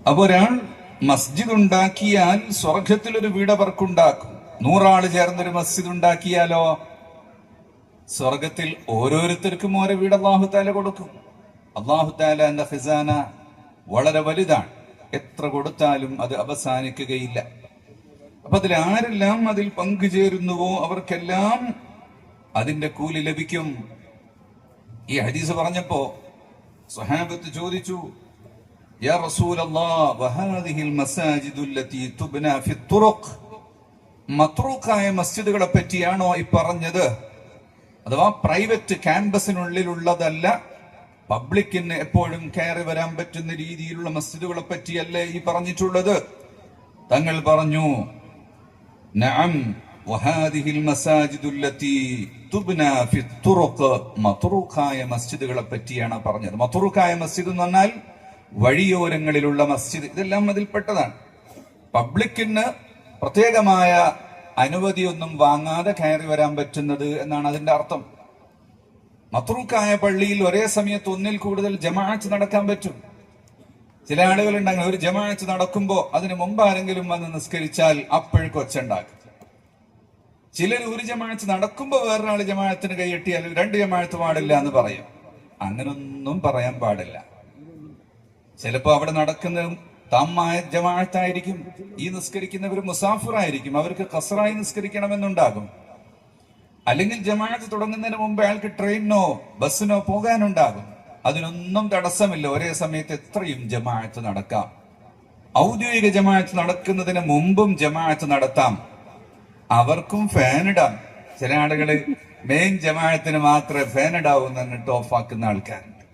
അപ്പൊ ഒരാൾ മസ്ജിദ് ഉണ്ടാക്കിയാൽ സ്വർഗത്തിലൊരു വീട് അവർക്കുണ്ടാക്കും. 100 ആള് ചേർന്നൊരു മസ്ജിദ് ഉണ്ടാക്കിയാലോ സ്വർഗത്തിൽ ഓരോരുത്തർക്കും ഓരോ വീട് അല്ലാഹു തആല കൊടുക്കും. അല്ലാഹു തആല എന്ന ഖിസാന വളരെ വലുതാണ്. എത്ര കൊടുത്താലും അത് അവസാനിക്കുകയില്ല. അപ്പൊ അതിൽ ആരെല്ലാം അതിൽ പങ്കുചേരുന്നുവോ അവർക്കെല്ലാം അതിന്റെ കൂലി ലഭിക്കും. ഈ ഹദീസ് പറഞ്ഞപ്പോ സ്വഹാബത്ത് ചോദിച്ചു, യാ റസൂലല്ലാഹ് വഹാദിഹിൽ മസാജിദുല്ലതി തുബ്നാ ഫിത്തുറുഖ്, മത്റൂഖായ മസ്ജിദുകളെ പറ്റിയാണോ ഈ പറഞ്ഞത്? അഥവാ പ്രൈവറ്റ് ക്യാമ്പസിനുള്ളിലുള്ളതല്ല, പബ്ലിക്കിന് എപ്പോഴും കയറി വരാൻ പറ്റുന്ന രീതിയിലുള്ള മസ്ജിദുകളെ പറ്റിയല്ലേ ഈ പറഞ്ഞിട്ടുള്ളത്? തങ്ങൾ പറഞ്ഞു, നഅം വഹാദിഹിൽ മസാജിദുല്ലതി തുബ്നാ ഫിത്തുറുഖ്, മത്റൂഖായ മസ്ജിദുകളെ പറ്റിയാണ് പറഞ്ഞത്. മത്റൂഖായ മസ്ജിദ് എന്ന് പറഞ്ഞാൽ വഴിയോരങ്ങളിലുള്ള മസ്ജിദ്, ഇതെല്ലാം അതിൽപ്പെട്ടതാണ്. പബ്ലിക്കിന് പ്രത്യേകമായ അനുമതിയൊന്നും വാങ്ങാതെ കയറി വരാൻ പറ്റുന്നത് എന്നാണ് അതിന്റെ അർത്ഥം. മത്റൂഖായ പള്ളിയിൽ ഒരേ സമയത്ത് ഒന്നിൽ കൂടുതൽ ജമാഅത്ത് നടക്കാൻ പറ്റും. ചില ആളുകളുണ്ടെങ്കിൽ ഒരു ജമാഅത്ത് നടക്കുമ്പോൾ അതിന് മുമ്പ് ആരെങ്കിലും വന്ന് നിസ്കരിച്ചാൽ അപ്പോഴേക്കും ഒച്ച ഉണ്ടാക്കും. ചിലർ ഒരു ജമാഅത്ത് നടക്കുമ്പോൾ വേറൊരാൾ ജമാഅത്തിന് കൈയെട്ടിയാൽ 2 ജമാഅത്ത് പാടില്ല എന്ന് പറയും. അങ്ങനൊന്നും പറയാൻ പാടില്ല. ചിലപ്പോ അവിടെ നടക്കുന്ന താമായ ജമാഅത്തായിരിക്കും, ഈ നിസ്കരിക്കുന്നവർ മുസാഫിറായിരിക്കും, അവർക്ക് ഖസ്റായി നിസ്കരിക്കണമെന്നുണ്ടാകും. അല്ലെങ്കിൽ ജമാഅത്ത് തുടങ്ങുന്നതിന് മുമ്പ് അയാൾക്ക് ട്രെയിനോ ബസ്സിനോ പോകാനുണ്ടാകും. അതിനൊന്നും തടസ്സമില്ല, ഒരേ സമയത്ത് എത്രയും ജമാഅത്ത് നടക്കാം. ഔദ്യോഗിക ജമാഅത്ത് നടക്കുന്നതിന് മുമ്പും ജമാഅത്ത് നടത്താം. അവർക്കും ഫാനിടാം. ചില ആളുകള് മെയിൻ ജമാഅത്തിന് മാത്രമേ ഫാനിടാവൂ എന്നിട്ട് ഓഫാക്കുന്ന ആൾക്കാരുണ്ട്.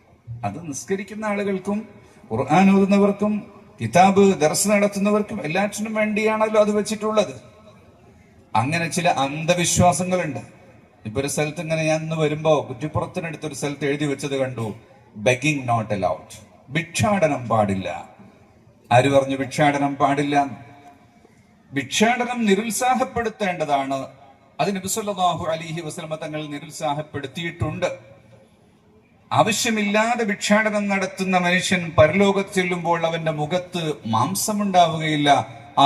അത് നിസ്കരിക്കുന്ന ആളുകൾക്കും ഖുർആൻ ഓതുന്നവർക്കും കിതാബ് ദർസ് നടത്തുന്നവർക്കും എല്ലാറ്റിനും വേണ്ടിയാണല്ലോ അത് വെച്ചിട്ടുള്ളത്. അങ്ങനെ ചില അന്ധവിശ്വാസങ്ങളുണ്ട്. ഇപ്പൊ ഒരു സ്ഥലത്ത് ഇങ്ങനെ ഞാൻ ഇന്ന് വരുമ്പോ കുറ്റിപ്പുറത്തിനടുത്തൊരു സ്ഥലത്ത് എഴുതി വെച്ചത് കണ്ടു, ബെഗിങ് നോട്ട് അലൗഡ്, ഭിക്ഷാടനം പാടില്ല. ആര് പറഞ്ഞു ഭിക്ഷാടനം പാടില്ല? ഭിക്ഷാടനം നിരുത്സാഹപ്പെടുത്തേണ്ടതാണ്. അത് നബി സല്ലല്ലാഹു അലൈഹി വസല്ലമ തങ്ങൾ നിരുത്സാഹപ്പെടുത്തിയിട്ടുണ്ട്. ആവശ്യമില്ലാതെ ഭിക്ഷാടനം നടത്തുന്ന മനുഷ്യൻ പരലോകത്ത് ചെല്ലുമ്പോൾ അവന്റെ മുഖത്ത് മാംസമുണ്ടാവുകയില്ല,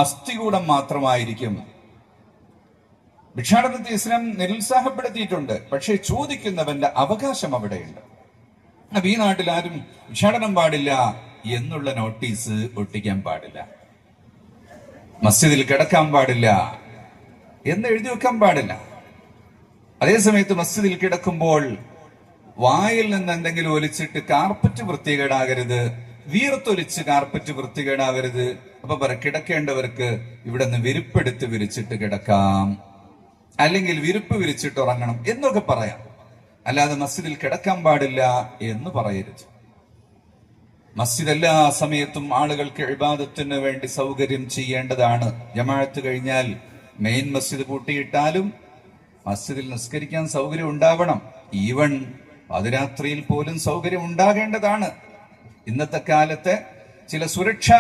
അസ്ഥികൂടം മാത്രമായിരിക്കും. ഭിക്ഷാടനത്തെ ഇസ്ലാം നിരുത്സാഹപ്പെടുത്തിയിട്ടുണ്ട്. പക്ഷേ ചോദിക്കുന്നവന്റെ അവകാശം അവിടെയുണ്ട്. അപ്പൊ ഈ നാട്ടിൽ ആരും ഭിക്ഷാടനം പാടില്ല എന്നുള്ള നോട്ടീസ് ഒട്ടിക്കാൻ പാടില്ല, മസ്ജിദിൽ കിടക്കാൻ പാടില്ല എന്ന് എഴുതി വെക്കാൻ പാടില്ല. അതേസമയത്ത് മസ്ജിദിൽ കിടക്കുമ്പോൾ വായിൽ നിന്ന് എന്തെങ്കിലും ഒലിച്ചിട്ട് കാർപ്പറ്റ് വൃത്തികേടാകരുത്, വീർത്തൊലിച്ച് കാർപ്പറ്റ് വൃത്തികേടാകരുത്. അപ്പൊ കിടക്കേണ്ടവർക്ക് ഇവിടെ നിന്ന് വിരിപ്പെടുത്ത് വിരിച്ചിട്ട് കിടക്കാം, അല്ലെങ്കിൽ വിരിപ്പ് വിരിച്ചിട്ട് ഉറങ്ങണം എന്നൊക്കെ പറയാം. അല്ലാതെ മസ്ജിദിൽ കിടക്കാൻ പാടില്ല എന്ന് പറയരുത്. മസ്ജിദ് എല്ലാ സമയത്തും ആളുകൾക്ക് ഇബാദത്തിന് വേണ്ടി സൗകര്യം ചെയ്യേണ്ടതാണ്. ജമാഅത്ത് കഴിഞ്ഞാൽ മെയിൻ മസ്ജിദ് പൂട്ടിയിട്ടാലും മസ്ജിദിൽ നിസ്കരിക്കാൻ സൗകര്യം ഉണ്ടാവണം. ഈവൻ പാതിരാത്രിയിൽ പോലും സൗകര്യം ഉണ്ടാകേണ്ടതാണ്. ഇന്നത്തെ കാലത്തെ ചില സുരക്ഷാ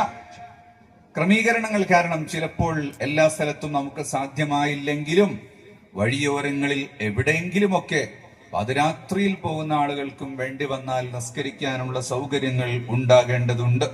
ക്രമീകരണങ്ങൾ കാരണം ചിലപ്പോൾ എല്ലാ സ്ഥലത്തും നമുക്ക് സാധ്യമായില്ലെങ്കിലും വഴിയോരങ്ങളിൽ എവിടെയെങ്കിലുമൊക്കെ പാതിരാത്രിയിൽ പോകുന്ന ആളുകൾക്കും വേണ്ടി വന്നാൽ നിസ്കരിക്കാനുള്ള സൗകര്യങ്ങൾ ഉണ്ടാകേണ്ടതുണ്ട്.